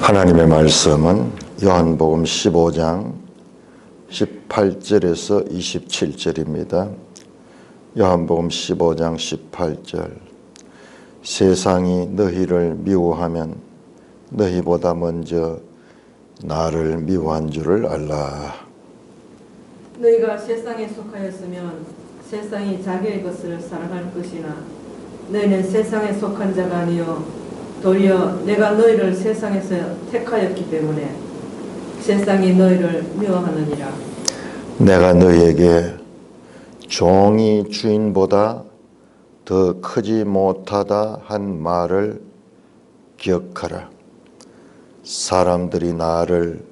하나님의 말씀은 요한복음 15장 18절에서 27절입니다. 요한복음 15장 18절. 세상이 너희를 미워하면 너희보다 먼저 나를 미워한 줄을 알라. 너희가 세상에 속하였으면 세상이 자기의 것을 사랑할 것이나 너희는 세상에 속한 자가 아니요 도리어 내가 너희를 세상에서 택하였기 때문에 세상이 너희를 미워하느니라. 내가 너희에게 종이 주인보다 더 크지 못하다 한 말을 기억하라. 사람들이 나를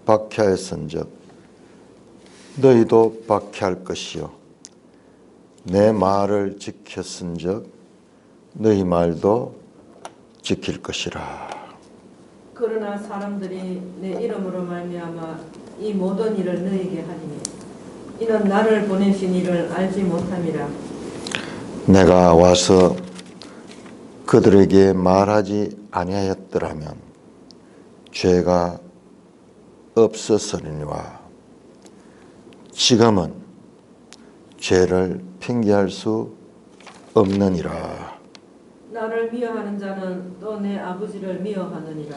박해하였은즉 너희도 박해할 것이요 내 말을 지켰은즉 너희 말도 지킬 것이라. 그러나 사람들이 내 이름으로 말미암아 이 모든 일을 너희에게 하리니 이는 나를 보내신 이를 알지 못함이라. 내가 와서 그들에게 말하지 아니하였더라면 죄가 없었으리니와 지금은 죄를 핑계할 수 없느니라. 나를 미워하는 자는 또 내 아버지를 미워하느니라.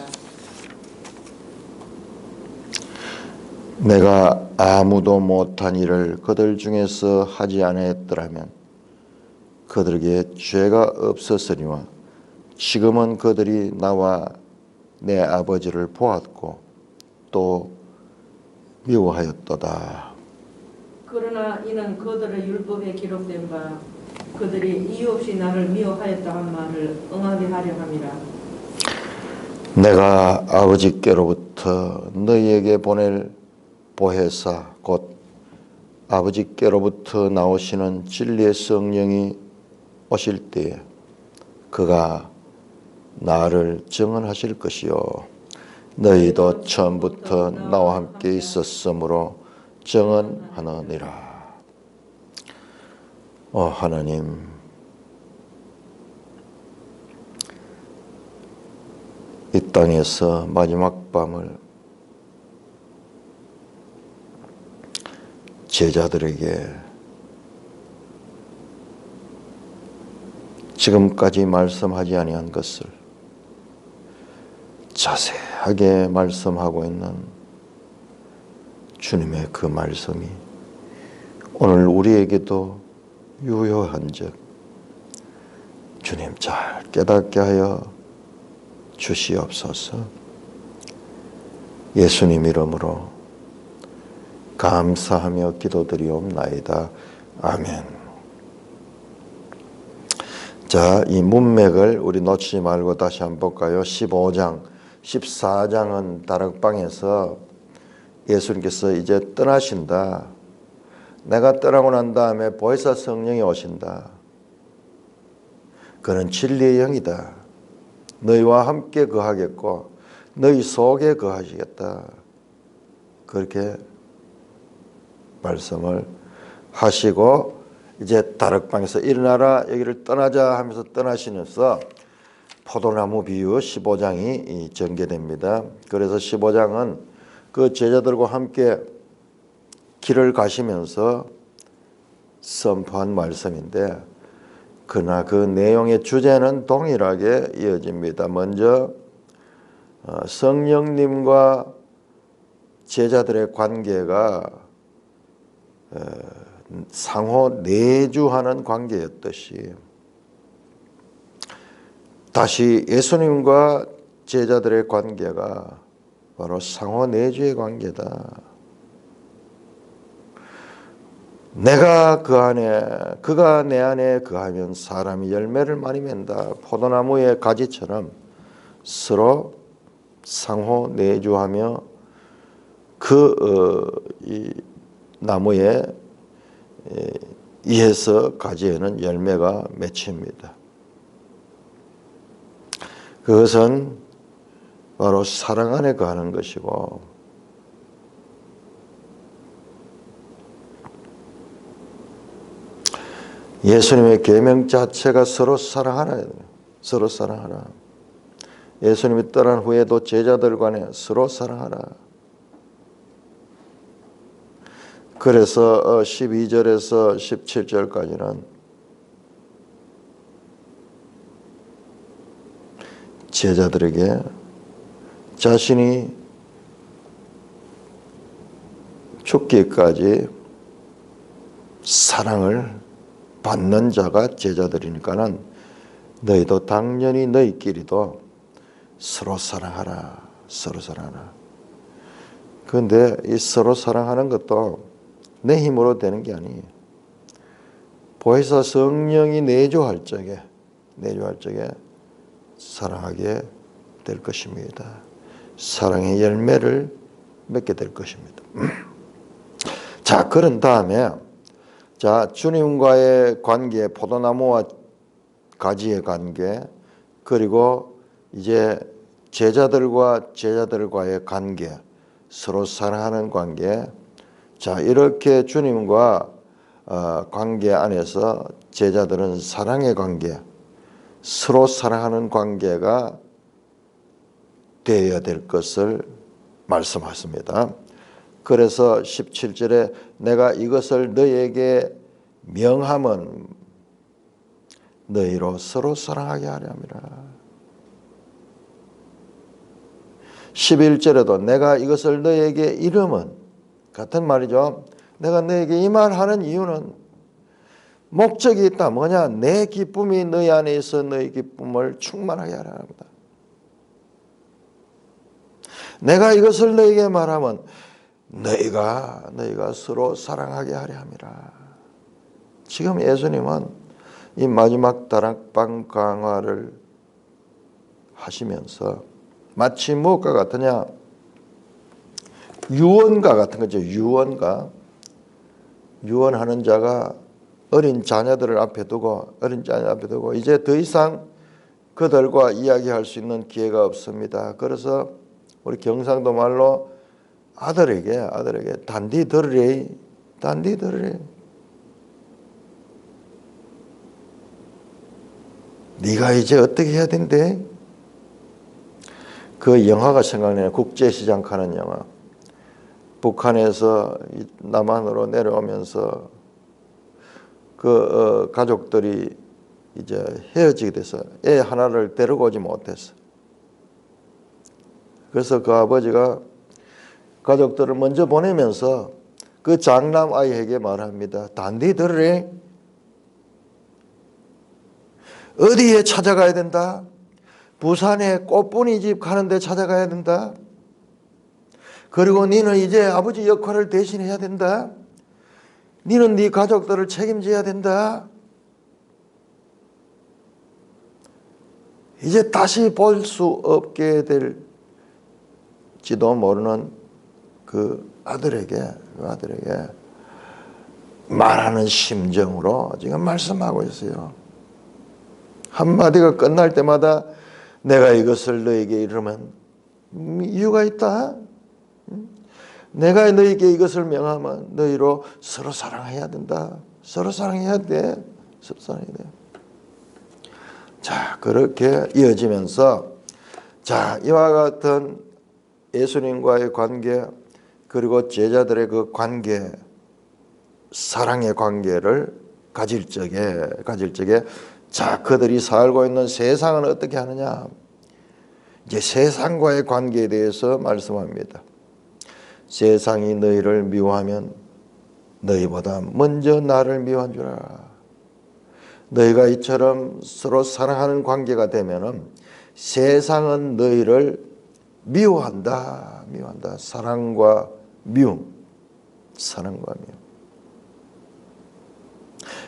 내가 아무도 못한 일을 그들 중에서 하지 아니했더라면 그들에게 죄가 없었으니와 지금은 그들이 나와 내 아버지를 보았고 또 미워하였도다. 그러나 이는 그들의 율법에 기록된 바 그들이 이유 없이 나를 미워하였다 한 말을 응하게 하려 함이라. 내가 아버지께로부터 너희에게 보낼 보혜사 곧 아버지께로부터 나오시는 진리의 성령이 오실 때에 그가 나를 증언하실 것이요 너희도 처음부터 나와 함께 있었으므로 증언하느니라. 하나님, 이 땅에서 마지막 밤을 제자들에게 지금까지 말씀하지 아니한 것을 자세하게 말씀하고 있는 주님의 그 말씀이 오늘 우리에게도 유효한즉 주님 잘 깨닫게 하여 주시옵소서. 예수님 이름으로 감사하며 기도드리옵나이다. 아멘. 자, 이 문맥을 우리 놓치지 말고 다시 한번 볼까요? 15장, 14장은 다락방에서 예수님께서 이제 떠나신다. 내가 떠나고 난 다음에 보혜사 성령이 오신다. 그는 진리의 영이다. 너희와 함께 거하겠고 너희 속에 거하시겠다. 그렇게 말씀을 하시고 이제 다락방에서 일어나라 여기를 떠나자 하면서 떠나시면서 포도나무 비유 15장이 전개됩니다. 그래서 15장은 그 제자들과 함께 길을 가시면서 선포한 말씀인데 그러나 그 내용의 주제는 동일하게 이어집니다. 먼저 성령님과 제자들의 관계가 상호 내주하는 관계였듯이 다시 예수님과 제자들의 관계가 바로 상호 내주의 관계다. 내가 그 안에 그가 내 안에 거하면 사람이 열매를 많이 맺는다. 포도나무의 가지처럼 서로 상호 내주하며 이 나무에 이에서 가지에는 열매가 맺힙니다. 그것은 바로 사랑 안에 거하는 것이고 예수님의 계명 자체가 서로 사랑하라. 서로 사랑하라. 예수님이 떠난 후에도 제자들 간에 서로 사랑하라. 그래서 12절에서 17절까지는 제자들에게 자신이 죽기까지 사랑을 받는 자가 제자들이니까는 너희도 당연히 너희끼리도 서로 사랑하라. 서로 사랑하라. 그런데 이 서로 사랑하는 것도 내 힘으로 되는 게 아니에요. 보혜사 성령이 내주할 적에 사랑하게 될 것입니다. 사랑의 열매를 맺게 될 것입니다. 자, 그런 다음에 자, 주님과의 관계, 포도나무와 가지의 관계, 그리고 이제 제자들과의 관계, 서로 사랑하는 관계. 자, 이렇게 주님과 관계 안에서 제자들은 사랑의 관계, 서로 사랑하는 관계가 되어야 될 것을 말씀하십니다. 그래서 17절에 내가 이것을 너희에게 명함은 너희로 서로 사랑하게 하려 함이라. 11절에도 내가 이것을 너희에게 이름은 같은 말이죠. 내가 너희에게 이 말하는 이유는 목적이 있다. 뭐냐? 내 기쁨이 너희 안에 있어 너희 기쁨을 충만하게 하려 합니다. 내가 이것을 너희에게 말하면 너희가 서로 사랑하게 하려 함이라. 지금 예수님은 이 마지막 다락방 강화를 하시면서 마치 무엇과 같으냐? 유언과 같은 거죠. 유언하는 자가 어린 자녀들 앞에 두고 이제 더 이상 그들과 이야기할 수 있는 기회가 없습니다. 그래서 우리 경상도 말로 아들에게 단디 들으래. 네가 이제 어떻게 해야 된대? 그 영화가 생각나요. 국제시장 가는 영화. 북한에서 남한으로 내려오면서 그 가족들이 이제 헤어지게 돼서 애 하나를 데리고 오지 못했어. 그래서 그 아버지가 가족들을 먼저 보내면서 그 장남 아이에게 말합니다. 단디 들으래. 어디에 찾아가야 된다? 부산에 꽃분이 집 가는데 찾아가야 된다. 그리고 너는 이제 아버지 역할을 대신해야 된다. 너는 네 가족들을 책임져야 된다. 이제 다시 볼 수 없게 될지도 모르는 그 아들에게 말하는 심정으로 지금 말씀하고 있어요. 한마디가 끝날 때마다 내가 이것을 너에게 이르면 이유가 있다. 내가 너에게 이것을 명하면 너희로 서로 사랑해야 된다. 서로 사랑해야 돼. 자, 그렇게 이어지면서 자, 이와 같은 예수님과의 관계 그리고 제자들의 그 관계, 사랑의 관계를 가질 적에 자, 그들이 살고 있는 세상은 어떻게 하느냐? 이제 세상과의 관계에 대해서 말씀합니다. 세상이 너희를 미워하면 너희보다 먼저 나를 미워한 줄 알아. 너희가 이처럼 서로 사랑하는 관계가 되면은 세상은 너희를 미워한다. 사랑과 미움.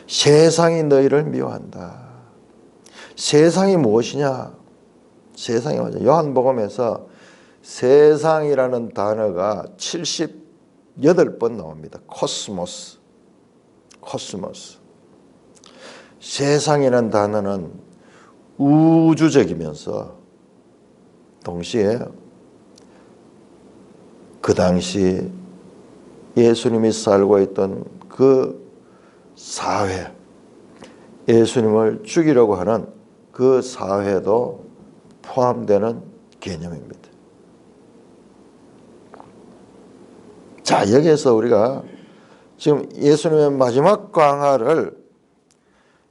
세상이 너희를 미워한다. 세상이 무엇이냐? 세상이 뭐냐? 요한복음에서 세상이라는 단어가 78번 나옵니다. 코스모스. 세상이라는 단어는 우주적이면서 동시에 그 당시 예수님이 살고 있던 그 사회, 예수님을 죽이려고 하는 그 사회도 포함되는 개념입니다. 자, 여기에서 우리가 지금 예수님의 마지막 광화를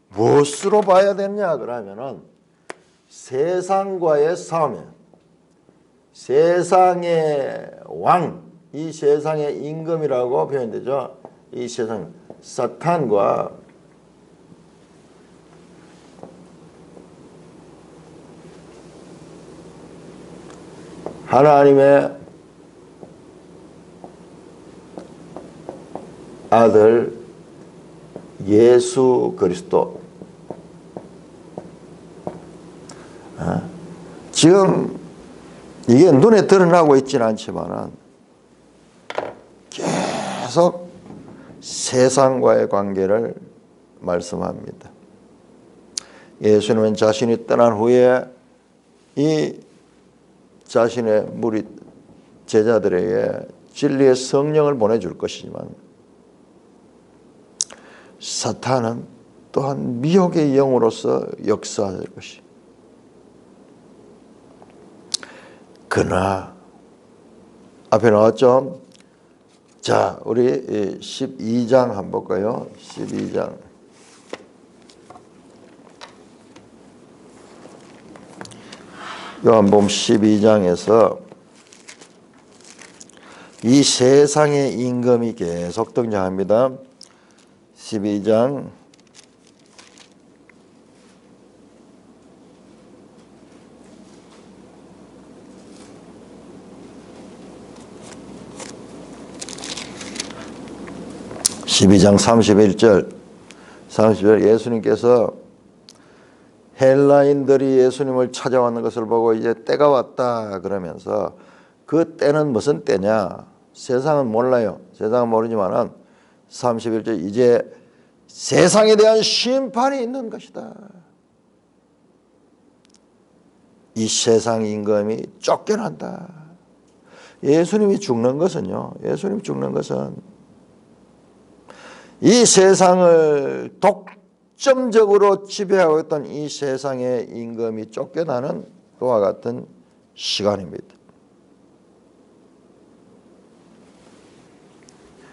무엇으로 봐야 되냐 그러면은 세상과의 싸움이에요. 세상의 왕, 이 세상의 임금이라고 표현되죠. 이 세상 사탄과 하나님의 아들 예수 그리스도. 지금 이게 눈에 드러나고 있지는 않지만은 계속 세상과의 관계를 말씀합니다. 예수님은 자신이 떠난 후에 이 자신의 무리 제자들에게 진리의 성령을 보내줄 것이지만 사탄은 또한 미혹의 영으로서 역사할 것이. 그러나 앞에 나왔죠. 자, 우리 12장 한번 볼까요? 12장. 요한복음 12장에서 이 세상의 임금이 계속 등장합니다. 12장 31절 예수님께서 헬라인들이 예수님을 찾아왔는 것을 보고 이제 때가 왔다 그러면서 그 때는 무슨 때냐? 세상은 몰라요. 세상은 모르지만은 31절 이제 세상에 대한 심판이 있는 것이다. 이 세상 임금이 쫓겨난다. 예수님이 죽는 것은요. 예수님이 죽는 것은 이 세상을 독점적으로 지배하고 있던 이 세상의 임금이 쫓겨나는 그와 같은 시간입니다.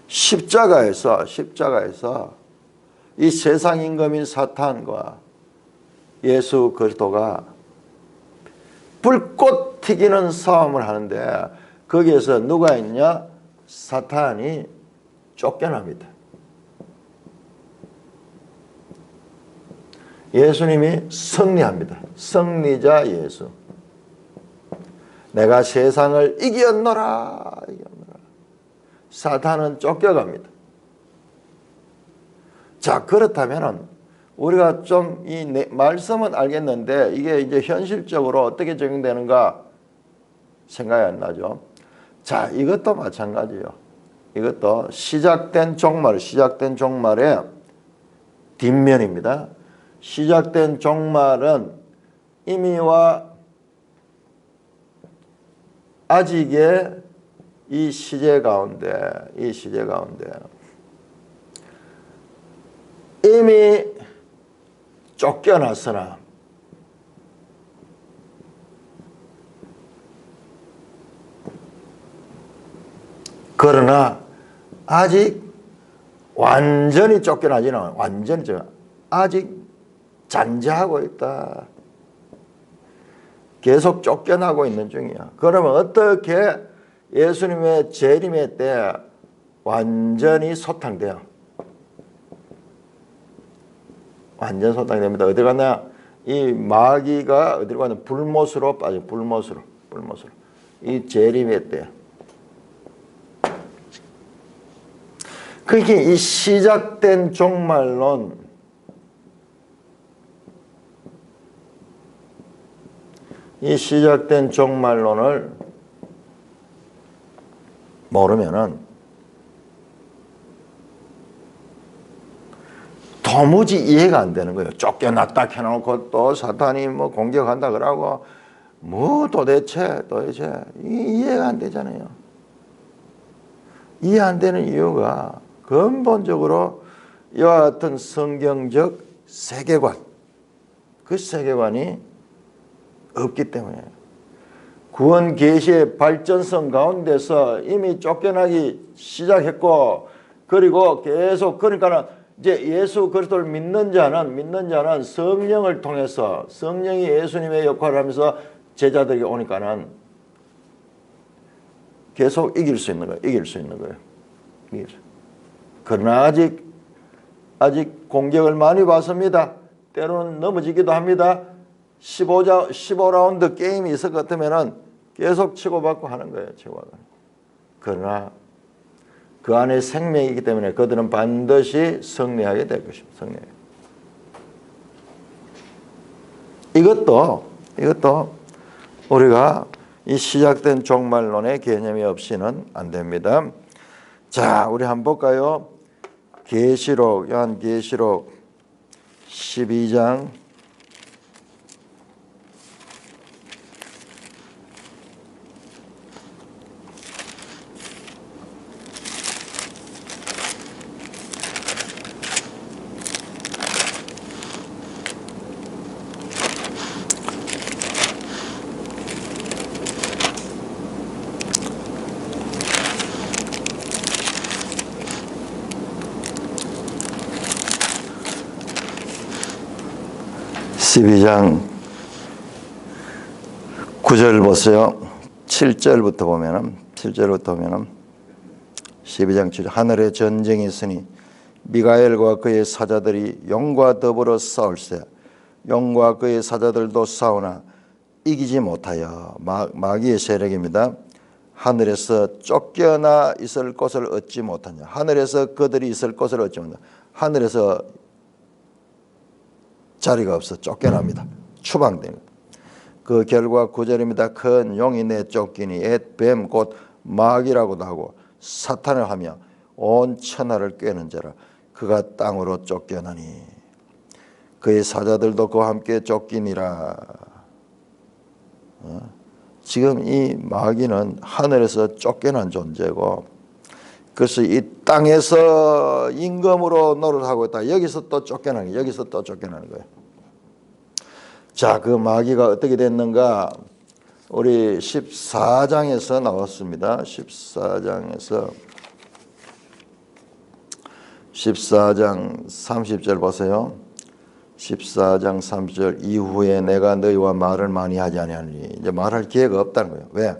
십자가에서 이 세상 임금인 사탄과 예수 그리스도가 불꽃 튀기는 싸움을 하는데 거기에서 누가 있냐? 사탄이 쫓겨납니다. 예수님이 승리합니다. 승리자 예수. 내가 세상을 이겼노라. 사탄은 쫓겨갑니다. 자, 그렇다면 우리가 좀 이 말씀은 알겠는데 이게 이제 현실적으로 어떻게 적용되는가 생각이 안 나죠. 자, 이것도 마찬가지예요. 이것도 시작된 종말의 뒷면입니다. 시작된 종말은 이미와 아직의 이 시제 가운데 이미 쫓겨났으나 그러나 아직 완전히 쫓겨나지는 않아요. 완전히 아직 잔재하고 있다. 계속 쫓겨나고 있는 중이야. 그러면 어떻게 예수님의 재림의 때 완전히 소탕돼요? 완전 소탕됩니다. 어디 갔나? 이 마귀가 어디로 가냐? 불못으로 빠져. 불못으로. 이 재림의 때. 그게 이 시작된 종말론, 이 시작된 종말론을 모르면은 도무지 이해가 안 되는 거예요. 쫓겨났다 해놓고 또 사탄이 뭐 공격한다 그러고 뭐 도대체 이해가 안 되잖아요. 이해 안 되는 이유가 근본적으로 이와 같은 성경적 세계관, 그 세계관이 없기 때문에 구원 계시의 발전성 가운데서 이미 쫓겨나기 시작했고, 그리고 계속, 그러니까는 이제 예수 그리스도를 믿는 자는 성령을 통해서, 성령이 예수님의 역할을 하면서 제자들이 오니까는 계속 이길 수 있는 거예요. 그러나 아직 공격을 많이 받습니다. 때로는 넘어지기도 합니다. 15라운드 게임이 있을 것 같으면은 계속 치고받고 하는 거예요. 그러나 그 안에 생명이 있기 때문에 그들은 반드시 승리하게 될 것입니다. 이것도 우리가 이 시작된 종말론의 개념이 없이는 안 됩니다. 자, 우리 한번 볼까요? 요한계시록 12장 12장 9절 보세요. 7절부터 보면은 12장 7절 하늘에 전쟁이 있으니 미가엘과 그의 사자들이 용과 더불어 싸울세. 용과 그의 사자들도 싸우나 이기지 못하여 마귀의 세력입니다. 하늘에서 쫓겨나 있을 곳을 얻지 못하냐. 하늘에서 그들이 있을 곳을 얻지 못하냐. 하늘에서 자리가 없어 쫓겨납니다. 추방됩니다. 그 결과 9절입니다. 큰 용이 내쫓기니 옛 뱀 곧 마귀라고도 하고 사탄을 하며 온 천하를 꿰는 자라. 그가 땅으로 쫓겨나니 그의 사자들도 그와 함께 쫓기니라. 지금 이 마귀는 하늘에서 쫓겨난 존재고, 그래서 이 땅에서 임금으로 노릇하고 있다. 여기서 또 쫓겨나는 거예요. 자, 그 마귀가 어떻게 됐는가? 우리 14장에서 나왔습니다. 14장 30절 보세요. 14장 30절 이후에 내가 너희와 말을 많이 하지 아니하니. 이제 말할 기회가 없다는 거예요. 왜?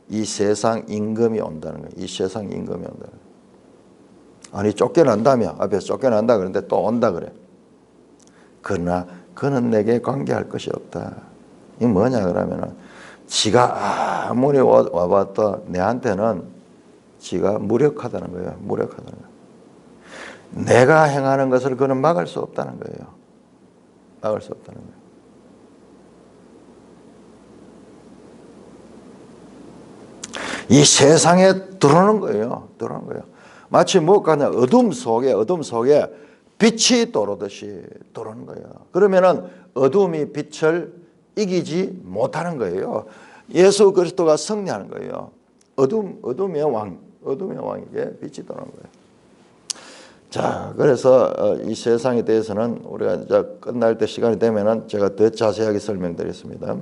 이 세상 임금이 온다는 거예요. 이 세상 임금이 온다는 거예요. 아니 쫓겨난다며. 앞에서 쫓겨난다 그러는데 또 온다 그래. 그러나 그는 내게 관계할 것이 없다. 이게 뭐냐 그러면은 지가 아무리 와봤다 내한테는 지가 무력하다는 거예요. 내가 행하는 것을 그는 막을 수 없다는 거예요. 이 세상에 들어오는 거예요. 마치 뭐가냐 어둠 속에 빛이 들어오듯이 들어오는 거예요. 그러면은 어둠이 빛을 이기지 못하는 거예요. 예수 그리스도가 승리하는 거예요. 어둠의 왕에게 빛이 들어오는 거예요. 자, 그래서 이 세상에 대해서는 우리가 이제 끝날 때 시간이 되면은 제가 더 자세하게 설명드리겠습니다.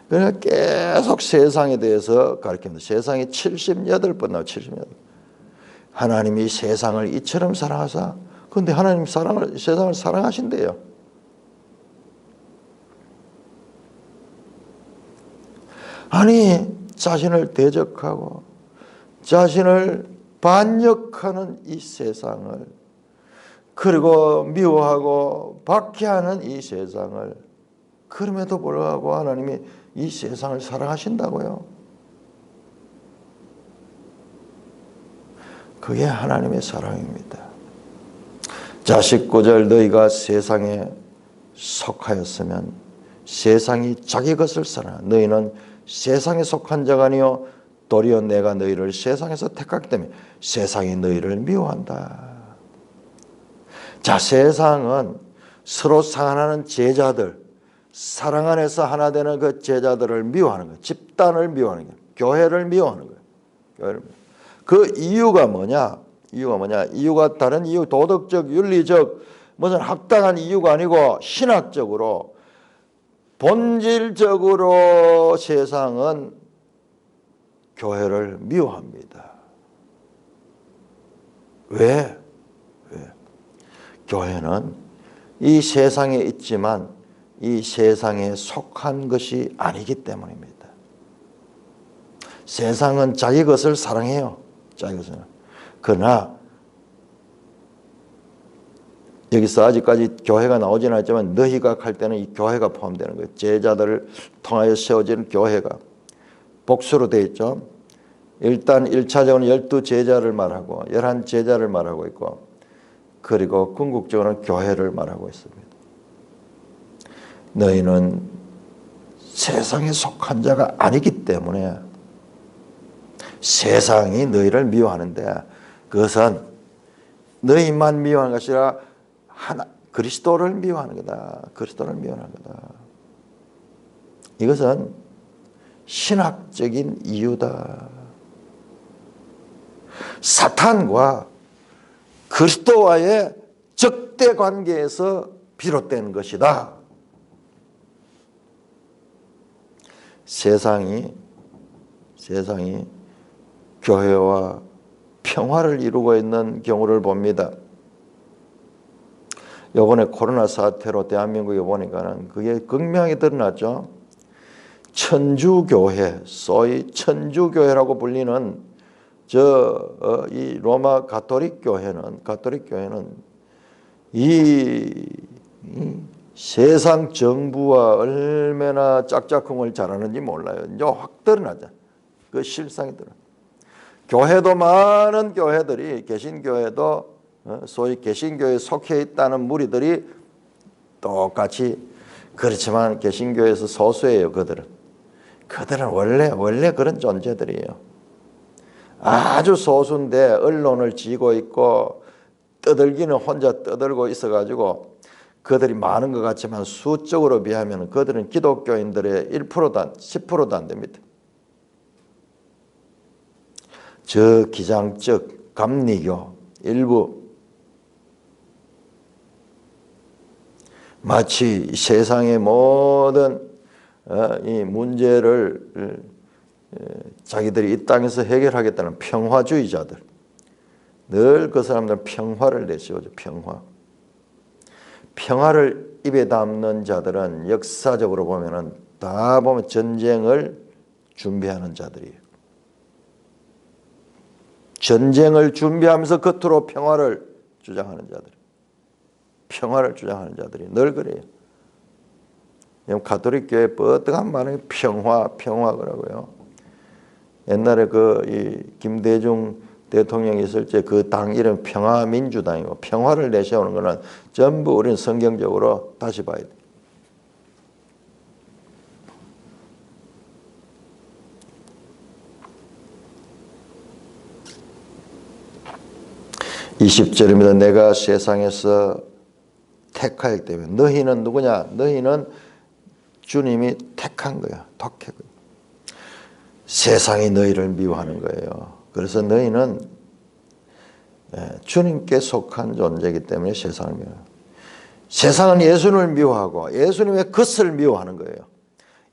그러니까 계속 세상에 대해서 가르칩니다. 세상이 78번 나와요. 78번. 하나님이 세상을 이처럼 사랑하사. 그런데 하나님 세상을 사랑하신대요. 아니 자신을 대적하고 자신을 반역하는 이 세상을, 그리고 미워하고 박해하는 이 세상을, 그럼에도 불구하고 하나님이 이 세상을 사랑하신다고요. 그게 하나님의 사랑입니다. 자, 19절 너희가 세상에 속하였으면 세상이 자기 것을 사랑하. 너희는 세상에 속한 자가 아니요 도리어 내가 너희를 세상에서 택하기 때문에 세상이 너희를 미워한다. 자, 세상은 서로 사랑하는 제자들, 사랑 안에서 하나 되는 그 제자들을 미워하는 거예요. 집단을 미워하는 거예요. 교회를 미워하는 거예요. 그 이유가 뭐냐? 이유가 다른 이유, 도덕적, 윤리적, 무슨 합당한 이유가 아니고 신학적으로 본질적으로 세상은 교회를 미워합니다. 왜? 교회는 이 세상에 있지만 이 세상에 속한 것이 아니기 때문입니다. 세상은 자기 것을 사랑해요. 자기 것을. 그러나 여기서 아직까지 교회가 나오지는 않지만 너희가 갈 때는 이 교회가 포함되는 거예요. 제자들을 통하여 세워지는 교회가 복수로 되어 있죠. 일단 1차적으로는 12제자를 말하고 11제자를 말하고 있고 그리고 궁극적으로는 교회를 말하고 있습니다. 너희는 세상에 속한 자가 아니기 때문에 세상이 너희를 미워하는데 그것은 너희만 미워하는 것이 아니라 그리스도를 미워하는 거다. 그리스도를 미워하는 거다. 이것은 신학적인 이유다. 사탄과 그리스도와의 적대 관계에서 비롯된 것이다. 세상이 교회와 평화를 이루고 있는 경우를 봅니다. 이번에 코로나 사태로 대한민국에 보니까는 그게 극명히 드러났죠. 천주교회, 소위 천주교회라고 불리는 이 로마 가톨릭 교회는 이 세상 정부와 얼마나 짝짝꿍을 잘하는지 몰라요. 이제 확 드러나죠. 그 실상이 드러나. 교회도 많은 교회들이 개신교회도 소위 개신교회에 속해 있다는 무리들이 똑같이 그렇지만 개신교회에서 소수예요. 그들은 원래 그런 존재들이에요. 아주 소수인데 언론을 쥐고 있고 떠들기는 혼자 떠들고 있어가지고 그들이 많은 것 같지만 수적으로 비하면 그들은 기독교인들의 1%도 10%도 안 됩니다. 저 기장적 감리교 일부 마치 세상의 모든 이 문제를 자기들이 이 땅에서 해결하겠다는 평화주의자들, 늘 그 사람들은 평화를 내세우죠. 평화를 입에 담는 자들은 역사적으로 보면은 다 보면 전쟁을 준비하는 자들이에요. 전쟁을 준비하면서 겉으로 평화를 주장하는 자들이 늘 그래요. 가톨릭 교회 뻗어간 말은 평화 그러고요. 옛날에 이 김대중 대통령이 있을 때 그 당 이름 평화민주당이고 평화를 내세우는 것은 전부 우리는 성경적으로 다시 봐야 돼요. (20절입니다) 내가 세상에서 택하였기 때문에 너희는 누구냐? 너희는 주님이 택한 거야. 세상이 너희를 미워하는 거예요. 그래서 너희는 주님께 속한 존재이기 때문에 세상을 미워해요. 세상은 예수님을 미워하고 예수님의 것을 미워하는 거예요.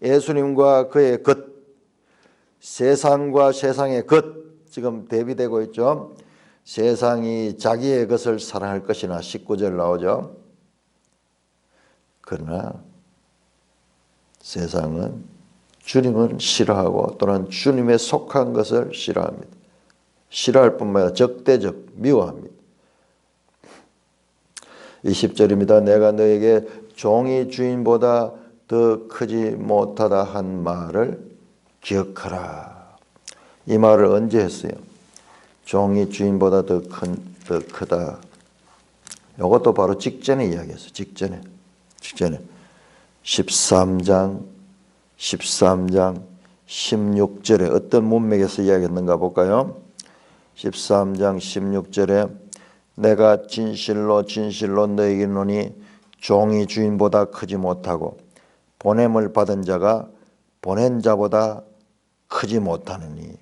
예수님과 그의 것, 세상과 세상의 것 지금 대비되고 있죠. 세상이 자기의 것을 사랑할 것이나 19절 나오죠. 그러나 세상은 주님을 싫어하고 또는 주님에 속한 것을 싫어합니다. 싫어할 뿐만 아니라 적대적 미워합니다. 20절입니다. 내가 너에게 종이 주인보다 더 크지 못하다 한 말을 기억하라. 이 말을 언제 했어요? 종이 주인보다 더 크다. 이것도 바로 직전에 이야기했어요. 직전에 13장 16절에 어떤 문맥에서 이야기했는가 볼까요? 13장 16절에 내가 진실로 너에게 이르노니 종이 주인보다 크지 못하고 보냄을 받은 자가 보낸 자보다 크지 못하느니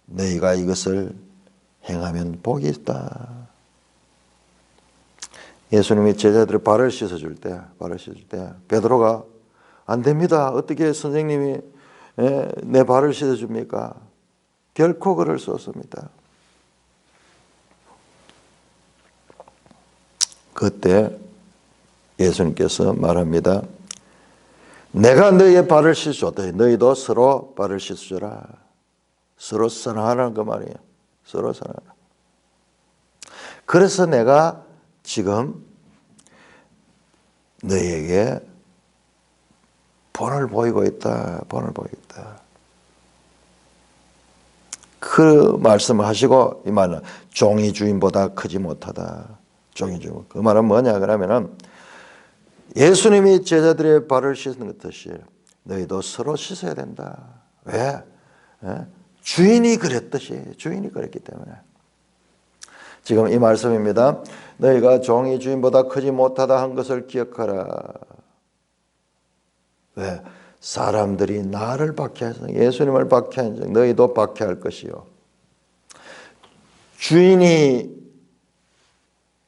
너희가 이것을 행하면 복이 있다. 예수님이 제자들의 발을 씻어줄 때 베드로가 안 됩니다. 어떻게 선생님이 내 발을 씻어줍니까? 결코 그럴 수 없습니다. 그때 예수님께서 말합니다. 내가 너희의 발을 씻어줬다. 너희도 서로 발을 씻어줘라. 서로 사랑하라는 그 말이에요. 서로 사랑하라. 그래서 내가 지금 너희에게 본을 보이고 있다. 본을 보이고 있다. 그 말씀을 하시고 이 말은 종이 주인보다 크지 못하다. 종이 주인. 그 말은 뭐냐 그러면은 예수님이 제자들의 발을 씻는 것듯이 너희도 서로 씻어야 된다. 왜? 주인이 그랬듯이 주인이 그랬기 때문에. 지금 이 말씀입니다. 너희가 종이 주인보다 크지 못하다 한 것을 기억하라. 왜? 사람들이 나를 박해해서 예수님을 박해한 적 너희도 박해할 것이요. 주인이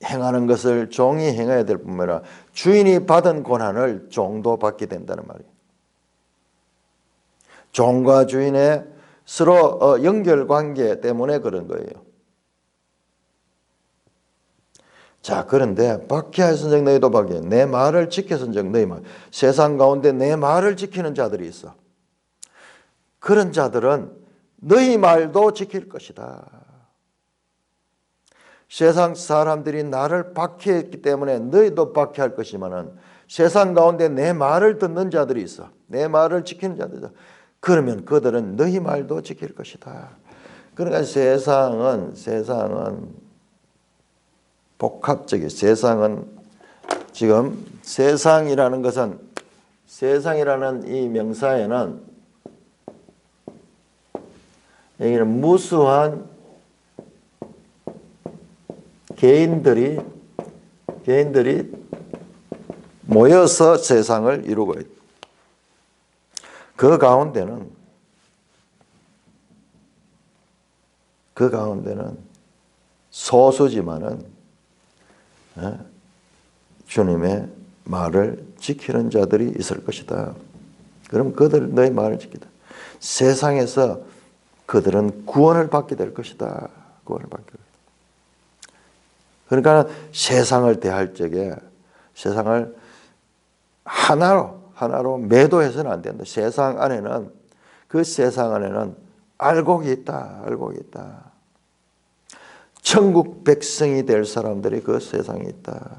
행하는 것을 종이 행해야 될 뿐만 아니라 주인이 받은 고난을 종도 받게 된다는 말이에요. 종과 주인의 서로 연결관계 때문에 그런 거예요. 자, 그런데 박해하신 너희도 박해. 내 말을 지켜선 적 너희 말. 세상 가운데 내 말을 지키는 자들이 있어. 그런 자들은 너희 말도 지킬 것이다. 세상 사람들이 나를 박해했기 때문에 너희도 박해할 것이지만은 세상 가운데 내 말을 듣는 자들이 있어. 내 말을 지키는 자들이 있어. 그러면 그들은 너희 말도 지킬 것이다. 그러니까 세상은 복합적이에요. 세상은 지금 세상이라는 것은 세상이라는 이 명사에는 여기는 무수한 개인들이 모여서 세상을 이루고 있다. 그 가운데는 소수지만은 주님의 말을 지키는 자들이 있을 것이다. 그럼 그들 너의 말을 지키다. 세상에서 그들은 구원을 받게 될 것이다. 구원을 받게 될 것이다. 그러니까 세상을 대할 적에 세상을 하나로 매도해서는 안 된다. 세상 안에는 그 세상 안에는 알곡이 있다. 알곡이 있다. 천국 백성이 될 사람들이 그 세상에 있다.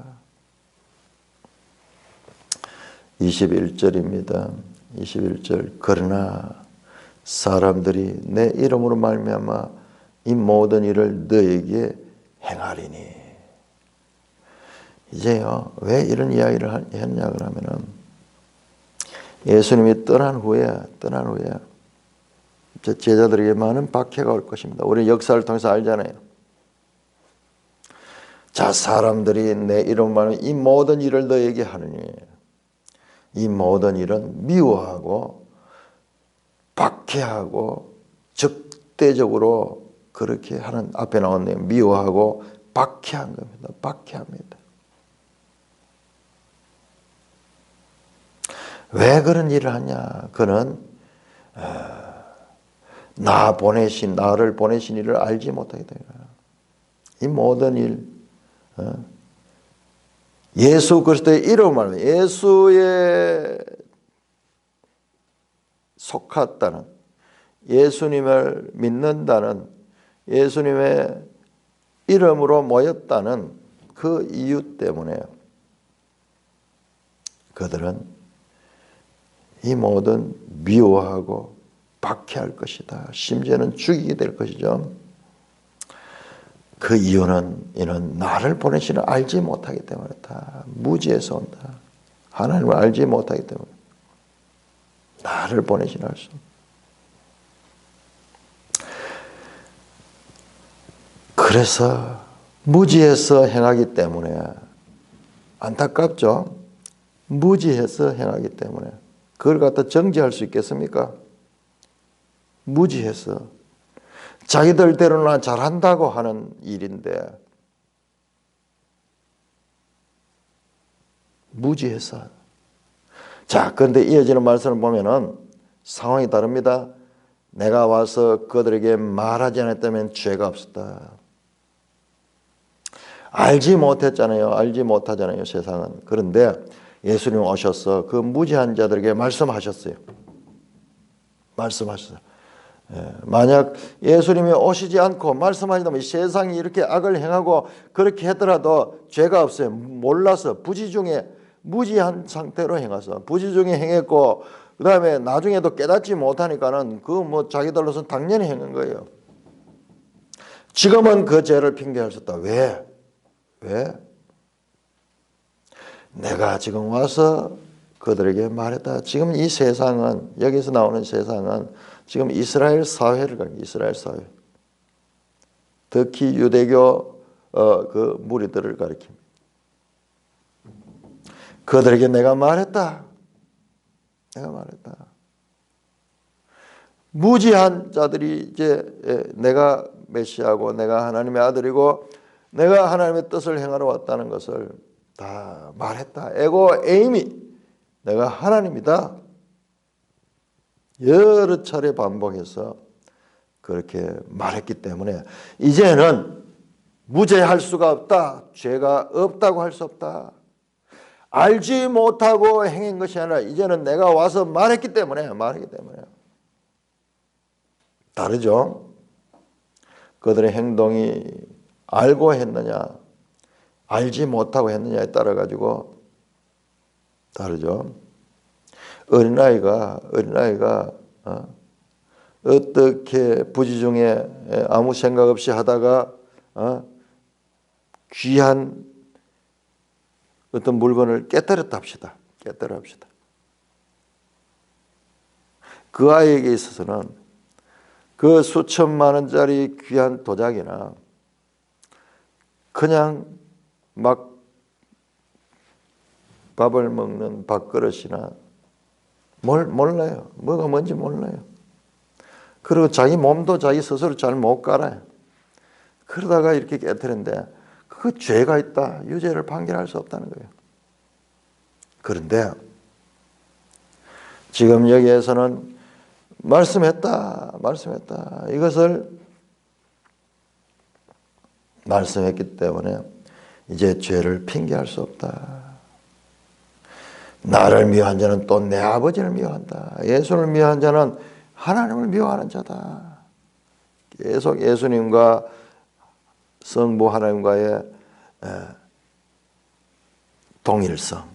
21절입니다. 21절 그러나 사람들이 내 이름으로 말미암아 이 모든 일을 너에게 행하리니. 이제요, 왜 이런 이야기를 했냐 그러면은 예수님이 떠난 후에 제자들에게 많은 박해가 올 것입니다. 우리 역사를 통해서 알잖아요. 자, 사람들이 내 이름으로 말하면 이 모든 일을 너에게 하느니. 이 모든 일은 미워하고 박해하고 적대적으로 그렇게 하는 앞에 나왔네요. 미워하고 박해한 겁니다. 박해합니다. 왜 그런 일을 하냐? 그는 나를 보내신 일을 알지 못하게 돼요. 이 모든 일, 예수 그리스도의 이름을 예수에 속했다는, 예수님을 믿는다는, 예수님의 이름으로 모였다는 그 이유 때문에 그들은 이 모든 미워하고 박해할 것이다. 심지어는 죽이게 될 것이죠. 그 이유는 이는 나를 보내시는 알지 못하기 때문이다. 무지에서 온다. 하나님을 알지 못하기 때문에 나를 보내시는 알 수 없다. 그래서 무지해서 행하기 때문에 안타깝죠. 무지해서 행하기 때문에 그걸 갖다 정지할 수 있겠습니까? 무지해서 자기들대로나 잘한다고 하는 일인데 무지해서 자, 그런데 이어지는 말씀을 보면은 상황이 다릅니다. 내가 와서 그들에게 말하지 않았다면 죄가 없었다. 알지 못했잖아요. 알지 못하잖아요, 세상은. 그런데 예수님 오셔서 그 무지한 자들에게 말씀하셨어요. 말씀하셨어요. 만약 예수님이 오시지 않고 말씀하시다면 세상이 이렇게 악을 행하고 그렇게 했더라도 죄가 없어요. 몰라서 부지중에 무지한 상태로 행해서 부지중에 행했고 그 다음에 나중에도 깨닫지 못하니까는 그 뭐 자기들로서는 당연히 행한 거예요. 지금은 그 죄를 핑계할 수 없다. 왜? 내가 지금 와서 그들에게 말했다. 지금 이 세상은, 여기서 나오는 세상은 지금 이스라엘 사회를 가리킵니다. 이스라엘 사회. 특히 유대교 그 무리들을 가리킵니다. 그들에게 내가 말했다. 무지한 자들이 이제 내가 메시아고 내가 하나님의 아들이고 내가 하나님의 뜻을 행하러 왔다는 것을 다 말했다. 에고 에이미, 내가 하나님이다. 여러 차례 반복해서 그렇게 말했기 때문에 이제는 무죄할 수가 없다. 죄가 없다고 할 수 없다. 알지 못하고 행한 것이 아니라 이제는 내가 와서 말했기 때문에 다르죠. 그들의 행동이 알고 했느냐 알지 못하고 했느냐에 따라 가지고 다르죠. 어린아이가 어떻게 부지중에 아무 생각 없이 하다가 귀한 어떤 물건을 깨뜨렸다 합시다. 그 아이에게 있어서는 그 수천만 원짜리 귀한 도자기나 그냥 막 밥을 먹는 밥그릇이나 몰라요. 뭐가 뭔지 몰라요. 그리고 자기 몸도 자기 스스로 잘 못 갈아요. 그러다가 이렇게 깨뜨렸는데 그 죄가 있다. 유죄를 판결할 수 없다는 거예요. 그런데 지금 여기에서는 말씀했다. 이것을 말씀했기 때문에 이제 죄를 핑계할 수 없다. 나를 미워한 자는 또 내 아버지를 미워한다. 예수를 미워한 자는 하나님을 미워하는 자다. 계속 예수님과 성부 하나님과의 동일성.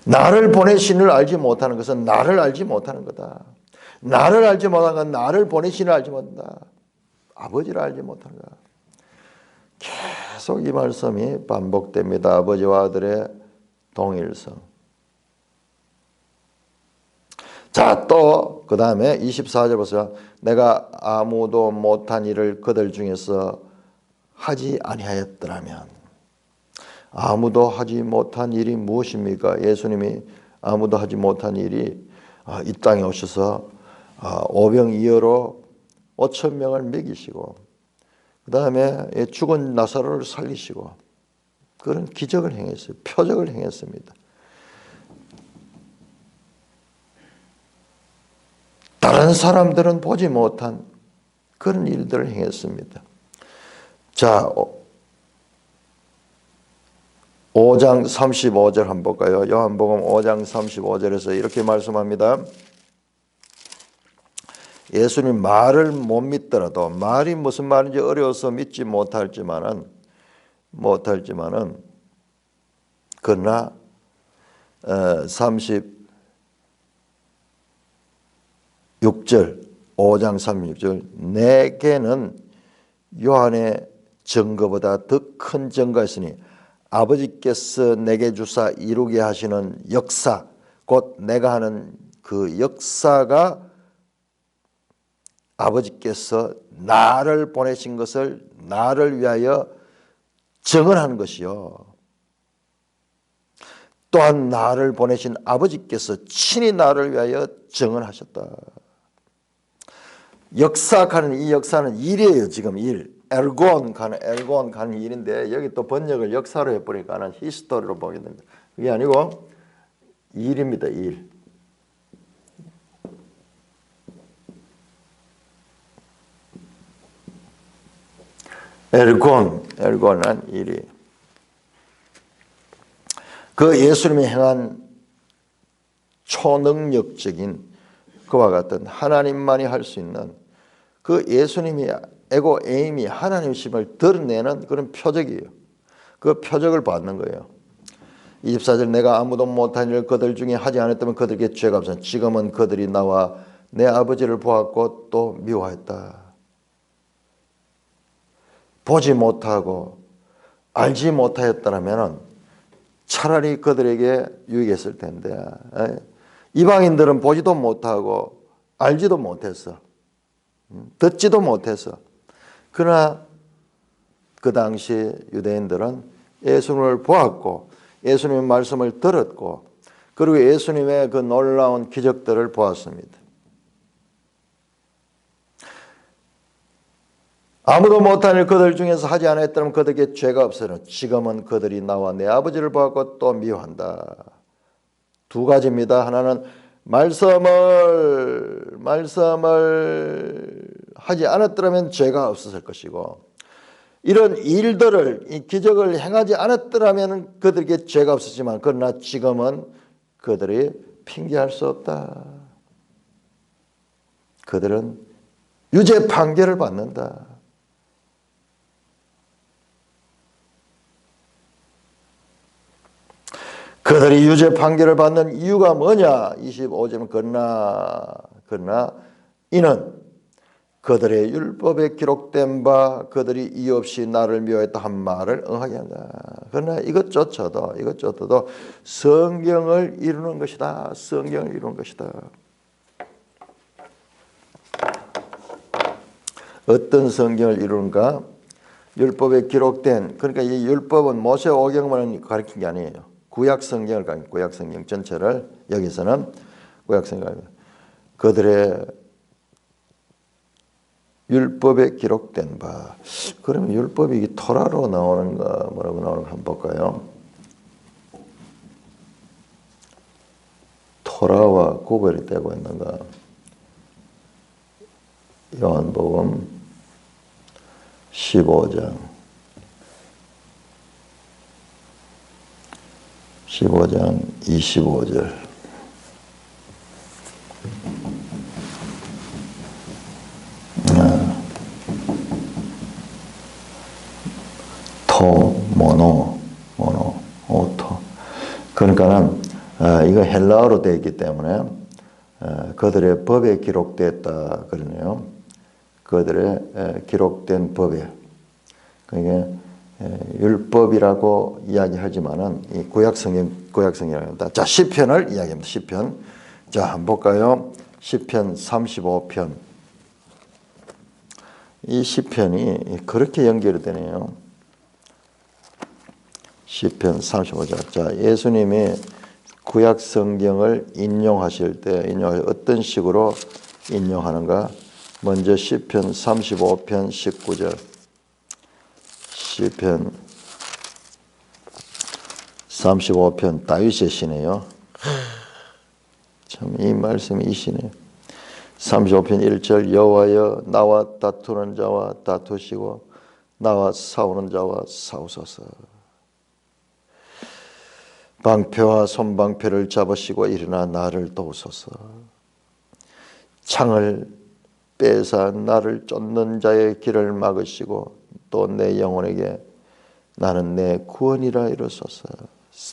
나를 보내신 이를 알지 못하는 것은 나를 알지 못하는 거다. 나를 알지 못하는 건 나를 보내신 이를 알지 못한다. 아버지를 알지 못하는 거다. 계속 이 말씀이 반복됩니다. 아버지와 아들의 동일성. 자, 또 그 다음에 24절 보세요. 내가 아무도 못한 일을 그들 중에서 하지 아니하였더라면. 아무도 하지 못한 일이 무엇입니까? 예수님이 아무도 하지 못한 일이 이 땅에 오셔서 오병이어로 5천 명을 먹이시고 그 다음에 죽은 나사로를 살리시고 그런 기적을 행했어요. 표적을 행했습니다. 다른 사람들은 보지 못한 그런 일들을 행했습니다. 자, 5장 35절 한번 볼까요? 요한복음 5장 35절에서 이렇게 말씀합니다. 예수님 말을 못 믿더라도 말이 무슨 말인지 어려워서 믿지 못할지만은 그러나 36절 5장 36절 내게는 요한의 증거보다 더 큰 증거가 있으니 아버지께서 내게 주사 이루게 하시는 역사 곧 내가 하는 그 역사가 아버지께서 나를 보내신 것을 나를 위하여 증언하는 것이요. 또한 나를 보내신 아버지께서 친히 나를 위하여 증언하셨다. 역사하는 이 역사는 일이에요. 지금 일. 엘곤 가는 일인데 여기 또 번역을 역사로 해버리니까는 히스토리로 보게 됩니다. 그게 아니고 일입니다. 일. 엘곤은 일이. 그 예수님이 행한 초능력적인 그와 같은 하나님만이 할 수 있는 그 예수님이 에임이 하나님심을 드러내는 그런 표적이에요. 그 표적을 받는 거예요. 24절 내가 아무도 못한 일을 그들 중에 하지 않았다면 그들에게 죄가 없어. 지금은 그들이 나와 내 아버지를 보았고 또 미워했다. 보지 못하고 알지 못하였다면 차라리 그들에게 유익했을 텐데 이방인들은 보지도 못하고 알지도 못했어. 듣지도 못했어. 그러나 그 당시 유대인들은 예수님을 보았고 예수님의 말씀을 들었고 그리고 예수님의 그 놀라운 기적들을 보았습니다. 아무도 못한 일 그들 중에서 하지 않았다면 그들에게 죄가 없으나 지금은 그들이 나와 내 아버지를 보았고 또 미워한다. 두 가지입니다. 하나는 말씀을 하지 않았더라면 죄가 없었을 것이고 이런 일들을 이 기적을 행하지 않았더라면 그들에게 죄가 없었지만 그러나 지금은 그들이 핑계할 수 없다. 그들은 유죄 판결을 받는다. 그들이 유죄 판결을 받는 이유가 뭐냐? 25절 그러나 이는 그들의 율법에 기록된 바 그들이 이유 없이 나를 미워했다 한 말을 응하게 한다. 그러나 이것조차도 성경을 이루는 것이다. 성경을 이루는 것이다. 어떤 성경을 이루는가? 율법에 기록된 그러니까 이 율법은 모세 오경만 가르친 게 아니에요. 구약 성경을 가르친 구약 성경 전체를 여기서는 구약 성경을 그들의 율법에 기록된 바. 그러면 율법이 토라로 나오는가 뭐라고 나오는가 한번 볼까요? 토라와 구별이 되고 있는가? 요한복음 15장 25절 오토. 그러니까는 이거 헬라어로 되어 있기 때문에 그들의 법에 기록됐다 그러네요. 그들의 기록된 법에. 그게 율법이라고 이야기하지만은 이 구약성경입니다. 자, 시편을 이야기합니다. 시편. 자, 한번 볼까요? 시편 35편. 이 시편이 그렇게 연결이 되네요. 시편 35장. 자, 예수님이 구약 성경을 인용하실 때 어떤 식으로 인용하는가? 먼저 시편 35편 19절. 시편 35편 다윗의 시네요. 참 이 말씀이 이시네요. 35편 1절 여호와여 나와 다투는 자와 다투시고 나와 싸우는 자와 싸우소서. 방패와 손방패를 잡으시고 일어나 나를 도우소서. 창을 빼사 나를 쫓는 자의 길을 막으시고 또 내 영혼에게 나는 내 구원이라 이르소서.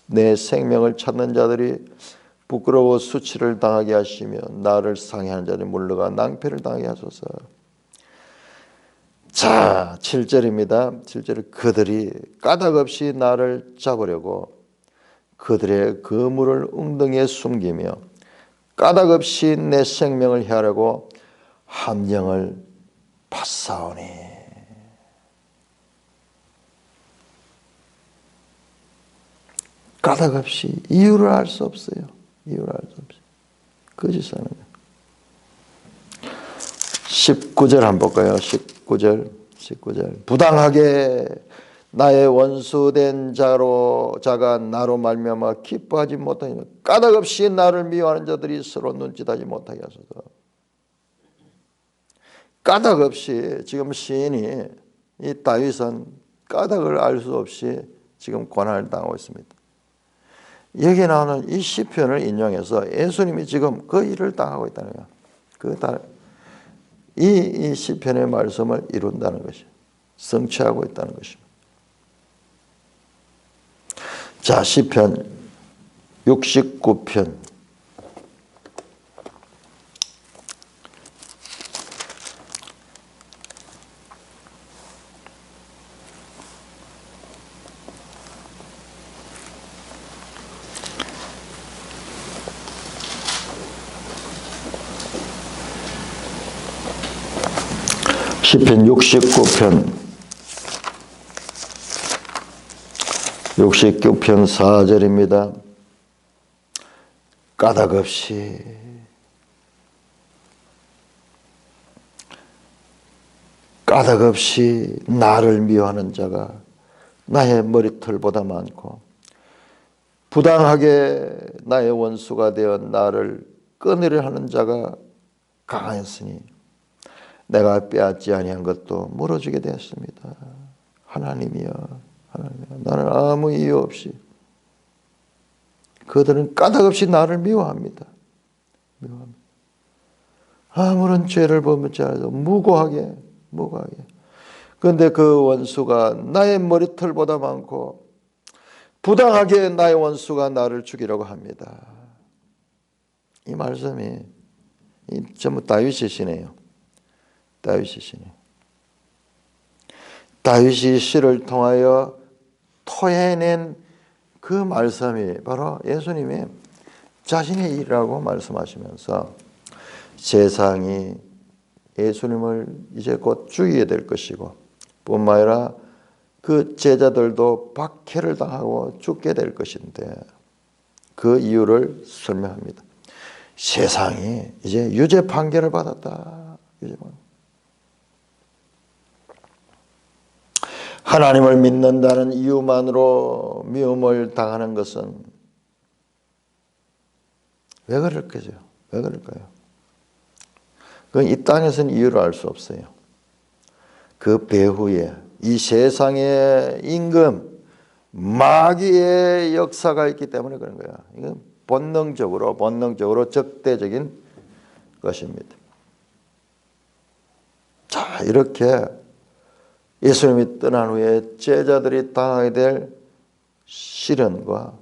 내 생명을 찾는 자들이 부끄러워 수치를 당하게 하시며 나를 상해하는 자들이 물러가 낭패를 당하게 하소서. 자, 7절입니다. 7절 그들이 까닭없이 나를 잡으려고 그들의 그물을 웅덩이에 숨기며 까닭없이 내 생명을 해하려고 함정을 파싸오니. 까닭없이 이유를 알 수 없어요. 이유를 알 수 없어요. 거짓하는 거예요. 19절 한번 볼까요? 19절 19절. 부당하게 나의 원수된 자가 나로 말미암아 기뻐하지 못하니 까닭없이 나를 미워하는 자들이 서로 눈짓하지 못하게 하소서. 까닭없이 지금 시인이 이 다윗은 까닭을 알 수 없이 지금 고난을 당하고 있습니다. 여기 나오는 이 시편을 인용해서 예수님이 지금 그 일을 당하고 있다는 거예요. 이 시편의 말씀을 이룬다는 것이 성취하고 있다는 것입니다. 자, 시편 69편 시편 69편 4절입니다. 까닭없이 나를 미워하는 자가 나의 머리털보다 많고 부당하게 나의 원수가 되어 나를 끊으려 하는 자가 강하였으니 내가 빼앗지 아니한 것도 물어주게 되었습니다. 하나님이여, 나는 아무 이유 없이 그들은 까닭없이 나를 미워합니다. 아무런 죄를 범하지 않아도 무고하게. 그런데 그 원수가 나의 머리털보다 많고 부당하게 나의 원수가 나를 죽이려고 합니다. 이 말씀이 전부 다윗의 시네요. 다윗이 시를 통하여 토해낸 그 말씀이 바로 예수님이 자신의 일이라고 말씀하시면서 세상이 예수님을 이제 곧 죽이게 될 것이고 뿐만 아니라 그 제자들도 박해를 당하고 죽게 될 것인데 그 이유를 설명합니다. 세상이 이제 유죄 판결을 받았다. 하나님을 믿는다는 이유만으로 미움을 당하는 것은 왜 그럴까요? 그건 이 땅에서는 이유를 알 수 없어요. 그 배후에 이 세상의 임금 마귀의 역사가 있기 때문에 그런 거야. 이건 본능적으로 적대적인 것입니다. 자, 이렇게 예수님이 떠난 후에 제자들이 당하게 될 시련과